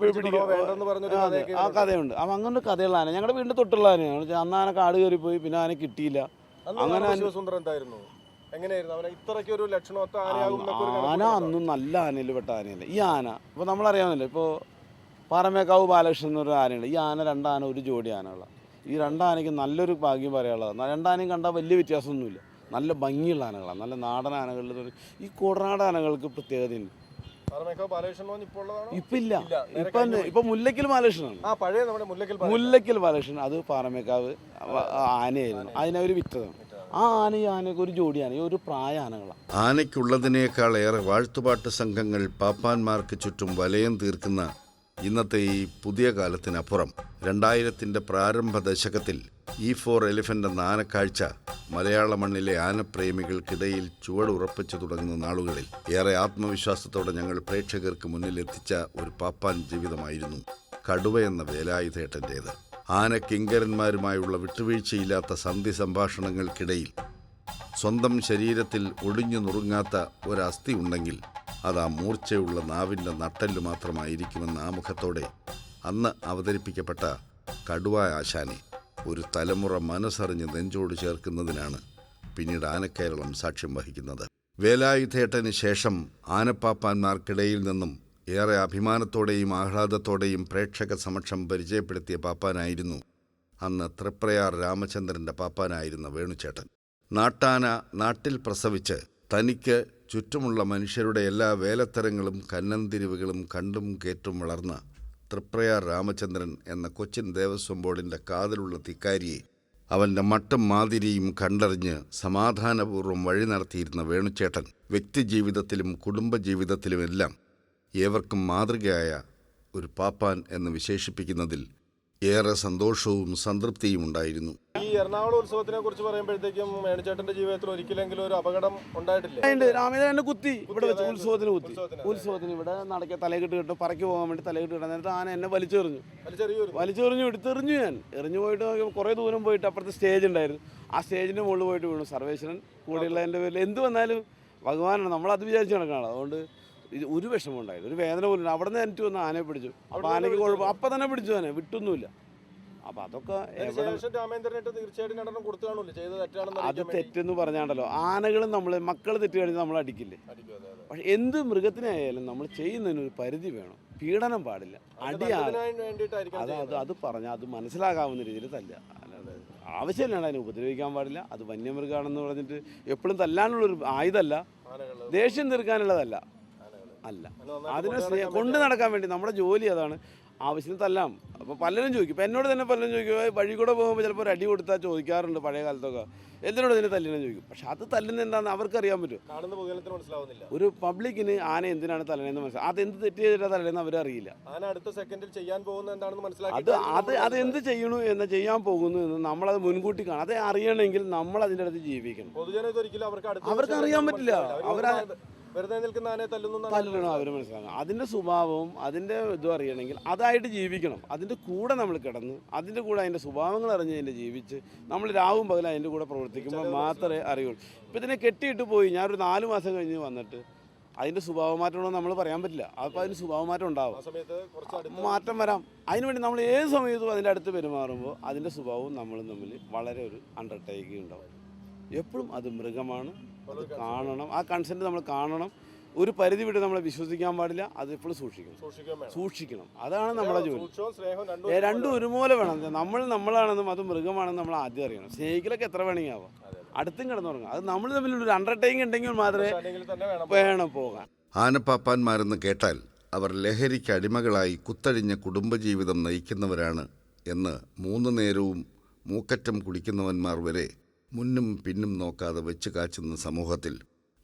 ആ കഥയുണ്ട്. അപ്പം അങ്ങനെ ഒരു കഥയുള്ള ആന ഞങ്ങളുടെ വീടിൻ്റെ തൊട്ടുള്ള ആനയാണ്. അന്ന് ആന കാട് കയറി പോയി, പിന്നെ ആന കിട്ടിയില്ല. അങ്ങനെ ആന അന്നും നല്ല ആനയിൽ പെട്ട ആനയല്ല ഈ ആന. ഇപ്പോൾ നമ്മളറിയാമല്ലോ, ഇപ്പോൾ പാറമേക്കാവ് ബാലകൃഷ്ണൻ എന്നൊരു ആനയുണ്ട്. ഈ ആന 2 ആന ഒരു ജോഡി ആനകളാണ്. ഈ 2 ആനയ്ക്ക് നല്ലൊരു ഭാഗ്യം പറയാനുള്ളതാണ്. 2 ആനയും കണ്ടാൽ വലിയ വ്യത്യാസമൊന്നുമില്ല. നല്ല ഭംഗിയുള്ള ആനകളാണ്, നല്ല നാടൻ ആനകളിൽ. ഈ കുട്ടനാട് ആനകൾക്ക് പ്രത്യേകതയുണ്ട്. ഇപ്പം ഇല്ല, ഇപ്പം മുല്ലയ്ക്കൽ ബാലകൃഷ്ണനാണ്. മുല്ലയ്ക്കൽ ബാലകൃഷ്ണൻ അത് പാറമേക്കാവ് ആനയായിരുന്നു. അതിനവർ വിറ്റതാണ്. ആ ആനയ്ക്ക് ഒരു ജോഡി ആന, ഒരു പ്രായ ആനകളാണ്. ആനയ്ക്കുള്ളതിനേക്കാൾ ഏറെ വാഴ്ത്തുപാട്ട് സംഘങ്ങൾ പാപ്പാന്മാർക്ക് ചുറ്റും വലയം തീർക്കുന്ന ഇന്നത്തെ ഈ പുതിയ കാലത്തിനപ്പുറം 2000-ന്റെ പ്രാരംഭ ദശകത്തിൽ E4 എലിഫൻ്റ് എന്ന ആനക്കാഴ്ച മലയാള മണ്ണിലെ ആനപ്രേമികൾക്കിടയിൽ ചുവടുറപ്പിച്ചു തുടങ്ങുന്ന നാളുകളിൽ ഏറെ ആത്മവിശ്വാസത്തോടെ ഞങ്ങൾ പ്രേക്ഷകർക്ക് മുന്നിലെത്തിച്ച ഒരു പാപ്പാൻ ജീവിതമായിരുന്നു കടുവ എന്ന വേലായുധേട്ടൻ്റേത്. ആനക്കിങ്കരന്മാരുമായുള്ള വിട്ടുവീഴ്ചയില്ലാത്ത സന്ധി സംഭാഷണങ്ങൾക്കിടയിൽ സ്വന്തം ശരീരത്തിൽ ഒടിഞ്ഞു നുറുങ്ങാത്ത ഒരസ്ഥി ഉണ്ടെങ്കിൽ അത് ആ മൂർച്ചയുള്ള നാവിൻ്റെ നട്ടെല്ല് മാത്രമായിരിക്കുമെന്ന ആമുഖത്തോടെ അന്ന് അവതരിപ്പിക്കപ്പെട്ട കടുവ ആശാനെ ഒരു തലമുറ മനസ്സറിഞ്ഞ് നെഞ്ചോട് ചേർക്കുന്നതിനാണ് പിന്നീട് ആനക്കേരളം സാക്ഷ്യം വഹിക്കുന്നത്. വേലായുധേട്ടന് ശേഷം ആനപ്പാപ്പാന്മാർക്കിടയിൽ നിന്നും ഏറെ അഭിമാനത്തോടെയും ആഹ്ലാദത്തോടെയും പ്രേക്ഷക സമക്ഷം പരിചയപ്പെടുത്തിയ പാപ്പാനായിരുന്നു അന്ന് തൃപ്രയാർ രാമചന്ദ്രൻ്റെ പാപ്പാനായിരുന്ന വേണുചേട്ടൻ. നാട്ടാന നാട്ടിൽ പ്രസവിച്ച് തനിക്ക് ചുറ്റുമുള്ള മനുഷ്യരുടെ എല്ലാ വേലത്തരങ്ങളും കന്നന്തിരിവുകളും കണ്ടും കേട്ടും വളർന്ന തൃപ്രയാർ രാമചന്ദ്രൻ എന്ന കൊച്ചിൻ ദേവസ്വം ബോർഡിൻ്റെ കാതിലുള്ള ധിക്കാരിയെ അവൻ്റെ മട്ടും മാതിരിയും കണ്ടറിഞ്ഞ് സമാധാനപൂർവ്വം വഴി നടത്തിയിരുന്ന വേണുചേട്ടൻ വ്യക്തിജീവിതത്തിലും കുടുംബജീവിതത്തിലുമെല്ലാം ഏവർക്കും മാതൃകയായ ഒരു പാപ്പാൻ എന്ന് വിശേഷിപ്പിക്കുന്നതിൽ ഏറെ സന്തോഷവും സംതൃപ്തിയും ഉണ്ടായിരുന്നു. ഈ എറണാകുളം ഉത്സവത്തിനെ കുറിച്ച് പറയുമ്പോഴത്തേക്കും വേണുചേട്ടന്റെ ജീവിതത്തിൽ ഒരിക്കലെങ്കിലും ഒരു അപകടം ഉണ്ടായിട്ടില്ലേ? രാമചന്ദ്രനെ കുത്തി ഇവിടെ വെച്ച് ഉത്സവത്തിന് ഇവിടെ നടക്കുക തലകെട്ട് കിട്ടും പറക്കി പോകാൻ വേണ്ടി തലകെട്ട് കിട്ടാൻ നേരത്തെ ആന എന്നെ വലിച്ചെറിഞ്ഞു എടുത്തെറിഞ്ഞു. ഞാൻ എറിഞ്ഞു പോയിട്ട് നോക്കിയപ്പോൾ കുറേ ദൂരം പോയിട്ട് അപ്പുറത്തെ സ്റ്റേജ് ഉണ്ടായിരുന്നു. ആ സ്റ്റേജിൻ്റെ മുകളിൽ പോയിട്ട് വീണു. സർവേശ്വരൻ കൂടെയുള്ള എൻ്റെ പേരിൽ എന്ത് വന്നാലും ഭഗവാനാണ്, നമ്മളത് വിചാരിച്ച് നടക്കുകയാണ്. അതുകൊണ്ട് ഇത് ഒരു വിഷമം ഉണ്ടായിരുന്നു, ഒരു വേദന പോലും. അവിടെ നിന്ന് എനിക്ക് വന്ന് ആനയെ പിടിച്ചു. അപ്പോൾ ആനയ്ക്ക് കുഴപ്പം അപ്പം തന്നെ പിടിച്ചു, ആനെ വിട്ടൊന്നുമില്ല. അപ്പം അതൊക്കെ അത് തെറ്റെന്ന് പറഞ്ഞാണ്ടല്ലോ. ആനകളും മക്കൾ തെറ്റ് കഴിഞ്ഞാൽ നമ്മൾ അടിക്കില്ലേ? പക്ഷെ എന്ത് മൃഗത്തിനായാലും നമ്മൾ ചെയ്യുന്നതിന് ഒരു പരിധി വേണം. പീഡനം പാടില്ല, അടിയാണ്. അത് പറഞ്ഞാൽ അത് മനസ്സിലാകാവുന്ന രീതിയിൽ തല്ല. അല്ലാതെ ആവശ്യമില്ലാണ്ട് അതിനെ ഉപദ്രവിക്കാൻ പാടില്ല. അത് വന്യമൃഗമാണെന്ന് പറഞ്ഞിട്ട് എപ്പോഴും തല്ലാനുള്ളൊരു ആയുധമല്ല, ദേഷ്യം തീർക്കാനുള്ളതല്ല. അതിനെ കൊണ്ടു നടക്കാൻ വേണ്ടി നമ്മുടെ ജോലി അതാണ്. ആവശ്യത്തിന് തല്ലാം. അപ്പോൾ പലരും ചോദിക്കും, ഇപ്പം എന്നോട് തന്നെ പലരും ചോദിക്കും, വഴി കൂടെ പോകുമ്പോൾ ചിലപ്പോൾ ഒരു അടി കൊടുത്താൽ ചോദിക്കാറുണ്ട് പഴയ കാലത്തൊക്കെ, എന്തിനോട് ഇതിനെ തല്ലിനെന്ന് ചോദിക്കും. പക്ഷെ അത് തല്ലുന്നത് എന്താണെന്ന് അവർക്കറിയാൻ പറ്റും. ഒരു പബ്ലിക്കിന് ആന എന്തിനാണ് തലനെന്ന് മനസ്സിലാവും. അതെന്ത് തെറ്റ് ചെയ്തിട്ടാണ് തലനെന്ന് അവരറിയില്ല. അത് എന്ത് ചെയ്യണു എന്ന് ചെയ്യാൻ പോകുന്നു എന്ന് നമ്മളത് മുൻകൂട്ടി കാണാം. അത് അറിയണമെങ്കിൽ നമ്മൾ അതിൻ്റെ അടുത്ത് ജീവിക്കണം. അവർക്ക് അറിയാൻ പറ്റില്ല. തല്ലണം അവർ മനസ്സിലാക്കണം. അതിൻ്റെ സ്വഭാവവും അതിൻ്റെ ഇതും അറിയണമെങ്കിൽ അതായിട്ട് ജീവിക്കണം. അതിൻ്റെ കൂടെ നമ്മൾ കിടന്ന് അതിൻ്റെ കൂടെ അതിൻ്റെ സ്വഭാവങ്ങൾ അറിഞ്ഞ് അതിൻ്റെ ജീവിച്ച് നമ്മൾ രാവും പകലും അതിൻ്റെ കൂടെ പ്രവർത്തിക്കുമ്പോൾ മാത്രമേ അറിയുള്ളൂ. ഇപ്പം ഇതിനെ കെട്ടിയിട്ട് പോയി ഞാനൊരു 4 മാസം കഴിഞ്ഞ് വന്നിട്ട് അതിൻ്റെ സ്വഭാവമാറ്റമാണോ നമ്മൾ പറയാൻ പറ്റില്ല. അപ്പോൾ അതിന് സ്വഭാവമാറ്റം ഉണ്ടാവും, മാറ്റം വരാം. അതിനുവേണ്ടി നമ്മൾ ഏത് സമയത്തും അതിൻ്റെ അടുത്ത് പെരുമാറുമ്പോൾ അതിൻ്റെ സ്വഭാവവും നമ്മളും തമ്മിൽ വളരെ ഒരു അണ്ടർടേക്കിംഗ് ഉണ്ടാവും. എപ്പോഴും അത് മൃഗമാണ്, അത് കാണണം. ആ കൺസെൻറ്റ് നമ്മൾ കാണണം. ഒരു പരിധി വിട്ട് നമ്മളെ വിശ്വസിക്കാൻ പാടില്ല. അത് എപ്പോഴും സൂക്ഷിക്കണം. അതാണ് നമ്മുടെ ജോലി. രണ്ടും ഒരുപോലെ വേണം. നമ്മളാണെന്നും അത് മൃഗമാണെന്നും നമ്മൾ ആദ്യം അറിയണം. സ്നേഹിക്കലൊക്കെ എത്ര വേണമെങ്കിൽ ആവാം, അടുത്തും കിടന്നുറങ്ങും. അത് നമ്മൾ തമ്മിലൊരു അണ്ടർടേക്കിംഗ് ഉണ്ടെങ്കിൽ മാത്രമേ വേണം പോകാൻ. ആനപ്പാപ്പാന്മാരെന്ന് കേട്ടാൽ അവർ ലഹരിക്ക് അടിമകളായി കുത്തഴിഞ്ഞ കുടുംബജീവിതം നയിക്കുന്നവരാണ് എന്ന് 3 നേരവും മൂക്കറ്റം കുടിക്കുന്നവന്മാർ വരെ മുന്നും പിന്നും നോക്കാതെ വെച്ച് കാച്ചുന്ന സമൂഹത്തിൽ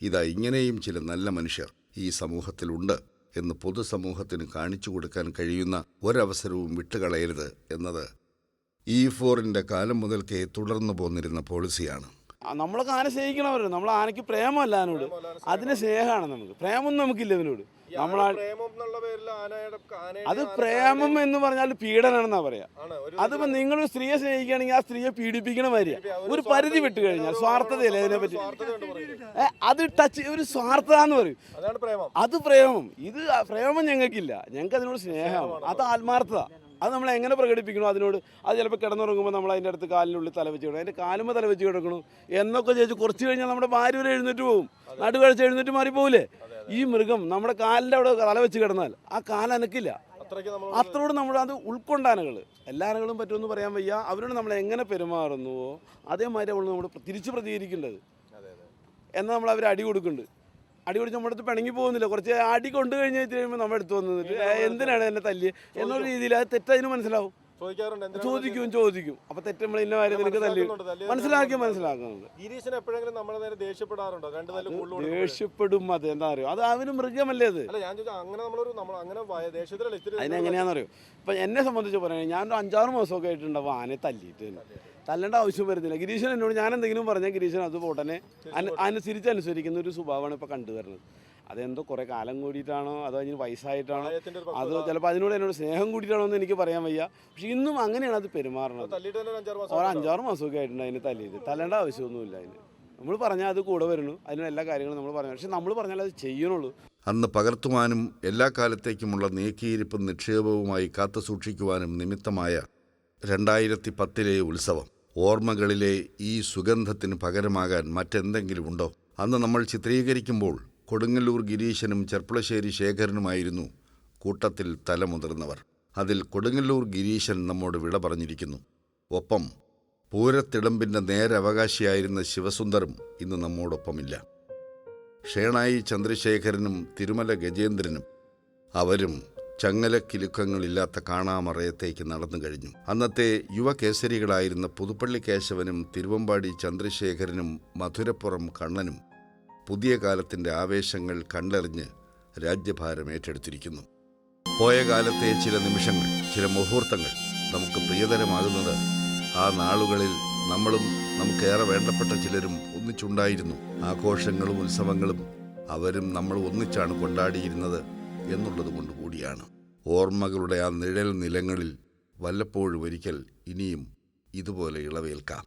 ഇതാ ഇങ്ങനെയും ചില നല്ല മനുഷ്യർ ഈ സമൂഹത്തിലുണ്ട് എന്ന് പൊതുസമൂഹത്തിന് കാണിച്ചു കൊടുക്കാൻ കഴിയുന്ന ഒരവസരവും വിട്ടുകളയരുത് എന്നത് E4-ന്റെ കാലം മുതൽക്കേ തുടർന്നു പോന്നിരുന്ന പോളിസിയാണ്. നമ്മളൊക്കെ ആന സ്നേഹിക്കണവരുണ്ട്. നമ്മൾ ആനയ്ക്ക് പ്രേമമല്ല അതിനോട്, അതിന് സ്നേഹമാണ്. നമുക്ക് പ്രേമൊന്നും നമുക്കില്ല ഇതിനോട്. അത് പ്രേമം എന്ന് പറഞ്ഞാൽ പീഡനാണെന്നാ പറയാ. അതിപ്പോ നിങ്ങളൊരു സ്ത്രീയെ സ്നേഹിക്കുകയാണെങ്കിൽ ആ സ്ത്രീയെ പീഡിപ്പിക്കണ മാതിരിയാ. ഒരു പരിധി വിട്ട് കഴിഞ്ഞാൽ സ്വാർത്ഥതയല്ലേ അതിനെപ്പറ്റി. അത് ഒരു സ്വാർത്ഥത എന്ന് പറയും, അത് പ്രേമം. ഇത് പ്രേമം ഞങ്ങൾക്കില്ല, ഞങ്ങൾക്ക് അതിനോട് സ്നേഹമാണ്. അത് ആത്മാർത്ഥത. അത് നമ്മൾ എങ്ങനെ പ്രകടിപ്പിക്കണോ അതിനോട്. അത് ചിലപ്പോൾ കിടന്നുറങ്ങുമ്പോൾ നമ്മൾ അതിൻ്റെ അടുത്ത് കാലിനുള്ളിൽ തലവെച്ച് കിടക്കണം, അതിൻ്റെ കാലുമ്പോൾ തലവെച്ച് കിടക്കണം എന്നൊക്കെ ചോദിച്ച് കുറച്ച് കഴിഞ്ഞാൽ നമ്മുടെ ഭാര്യ വരെ എഴുന്നേറ്റ് പോകും, നടുകഴിച്ച് എഴുന്നേറ്റ് മാറിപ്പോവില്ലേ. ഈ മൃഗം നമ്മുടെ കാലിൻ്റെ അവിടെ തലവെച്ച് കിടന്നാൽ ആ കാലനക്കില്ല. അത്രയോട് നമ്മൾ അത് ഉൾക്കൊണ്ടാനകൾ എല്ലാ ആനകളും പറ്റുമെന്ന് പറയാൻ വയ്യ. അവരോട് നമ്മൾ എങ്ങനെ പെരുമാറുന്നുവോ അതേമാതിരി അവൾ നമ്മൾ തിരിച്ച് പ്രതികരിക്കേണ്ടത്. എന്നാൽ നമ്മൾ അവർ അടി കൊടുക്കുന്നുണ്ട്, അടി കൊടുത്ത് നമ്മുടെ അടുത്ത് പിണങ്ങി പോകുന്നില്ല. കുറച്ച് അടി കൊണ്ടു കഴിഞ്ഞ് കഴിയുമ്പോൾ നമ്മുടെ അടുത്ത് വന്നിട്ട് എന്തിനാണ് എന്നെ തല്ലി എന്നുള്ള രീതിയിൽ അത് തെറ്റതിന് മനസ്സിലാവും. ചോദിക്കും. അപ്പൊ തെറ്റ് നമ്മൾ ഇന്ന കാര്യം നിനക്ക് തല്ലി മനസ്സിലാക്കുന്നുണ്ട്. ദേഷ്യപ്പെടും. അത് എന്താ അറിയോ, അത് അവന് മൃഗമല്ലേ. അത് അതിനെങ്ങനെയാണെന്നറിയോ, ഇപ്പൊ എന്നെ സംബന്ധിച്ച് പറയുന്നത് ഞാൻ 5-6 മാസമൊക്കെ ആയിട്ടുണ്ടാവും ആനയെ തല്ലിയിട്ട്. തല്ലേണ്ട ആവശ്യം വരുന്നില്ല. ഗിരീശൻ എന്നോട് ഞാൻ എന്തെങ്കിലും പറഞ്ഞാൽ ഗിരീശൻ അത് പോട്ടനെ അനുസരിക്കുന്ന ഒരു സ്വഭാവമാണ് ഇപ്പോൾ കണ്ടുവരുന്നത്. അതെന്തോ കുറേ കാലം കൂടിയിട്ടാണോ അതോ അതിന് വയസ്സായിട്ടാണോ അത് ചിലപ്പോൾ അതിനോട് എന്നോട് സ്നേഹം കൂടിയിട്ടാണോ എന്ന് എനിക്ക് പറയാൻ വയ്യ. പക്ഷെ ഇന്നും അങ്ങനെയാണ് അത് പെരുമാറുന്നത്. 5-6 മാസമൊക്കെ ആയിട്ടുണ്ട് അതിന് തല്ലിയിട്ട്. തല്ലേണ്ട ആവശ്യമൊന്നുമില്ല. അതിന് നമ്മൾ പറഞ്ഞാൽ അത് കൂടെ വരുന്നു, അതിന് എല്ലാ കാര്യങ്ങളും നമ്മൾ പറഞ്ഞു. പക്ഷെ നമ്മൾ പറഞ്ഞാൽ അത് ചെയ്യണുള്ളൂ. അന്ന് പകർത്തുവാനും എല്ലാ കാലത്തേക്കുമുള്ള നീക്കിയിരിപ്പും നിക്ഷേപവുമായി കാത്തു സൂക്ഷിക്കുവാനും നിമിത്തമായ 2010-ലെ ഉത്സവം ഓർമ്മകളിലെ ഈ സുഗന്ധത്തിന് പകരമാകാൻ മറ്റെന്തെങ്കിലുമുണ്ടോ? അന്ന് നമ്മൾ ചിത്രീകരിക്കുമ്പോൾ കൊടുങ്ങല്ലൂർ ഗിരീശനും ചെർപ്പുളശ്ശേരി ശേഖരനുമായിരുന്നു കൂട്ടത്തിൽ തലമുതിർന്നവർ. അതിൽ കൊടുങ്ങല്ലൂർ ഗിരീശൻ നമ്മോട് വിട പറഞ്ഞിരിക്കുന്നു. ഒപ്പം പൂരത്തിടമ്പിൻ്റെ നേരവകാശിയായിരുന്ന ശിവസുന്ദറും ഇന്ന് നമ്മോടൊപ്പമില്ല. ഷേണായി ചന്ദ്രശേഖരനും തിരുമല ഗജേന്ദ്രനും അവരും ചങ്ങലക്കിലുക്കങ്ങളില്ലാത്ത കാണാമറയത്തേക്ക് നടന്നു കഴിഞ്ഞു. അന്നത്തെ യുവകേസരികളായിരുന്ന പുതുപ്പള്ളി കേശവനും തിരുവമ്പാടി ചന്ദ്രശേഖരനും മധുരപ്പുറം കണ്ണനും പുതിയ കാലത്തിൻ്റെ ആവേശങ്ങൾ കണ്ടെറിഞ്ഞ് രാജ്യഭാരം ഏറ്റെടുത്തിരിക്കുന്നു. പോയ കാലത്തെ ചില നിമിഷങ്ങൾ, ചില മുഹൂർത്തങ്ങൾ നമുക്ക് പ്രിയതരമാകുന്നത് ആ നാളുകളിൽ നമ്മളും നമുക്കേറെ വേണ്ടപ്പെട്ട ചിലരും ഒന്നിച്ചുണ്ടായിരുന്നു. ആഘോഷങ്ങളും ഉത്സവങ്ങളും അവരും നമ്മൾ ഒന്നിച്ചാണ് കൊണ്ടാടിയിരുന്നത് എന്നുള്ളത് കൊണ്ട് കൂടിയാണ്. ഓർമ്മകളുടെ ആ നിഴൽ നിലങ്ങളിൽ വല്ലപ്പോഴും ഒരിക്കൽ ഇനിയും ഇതുപോലെ ഇളവേൽക്കാം.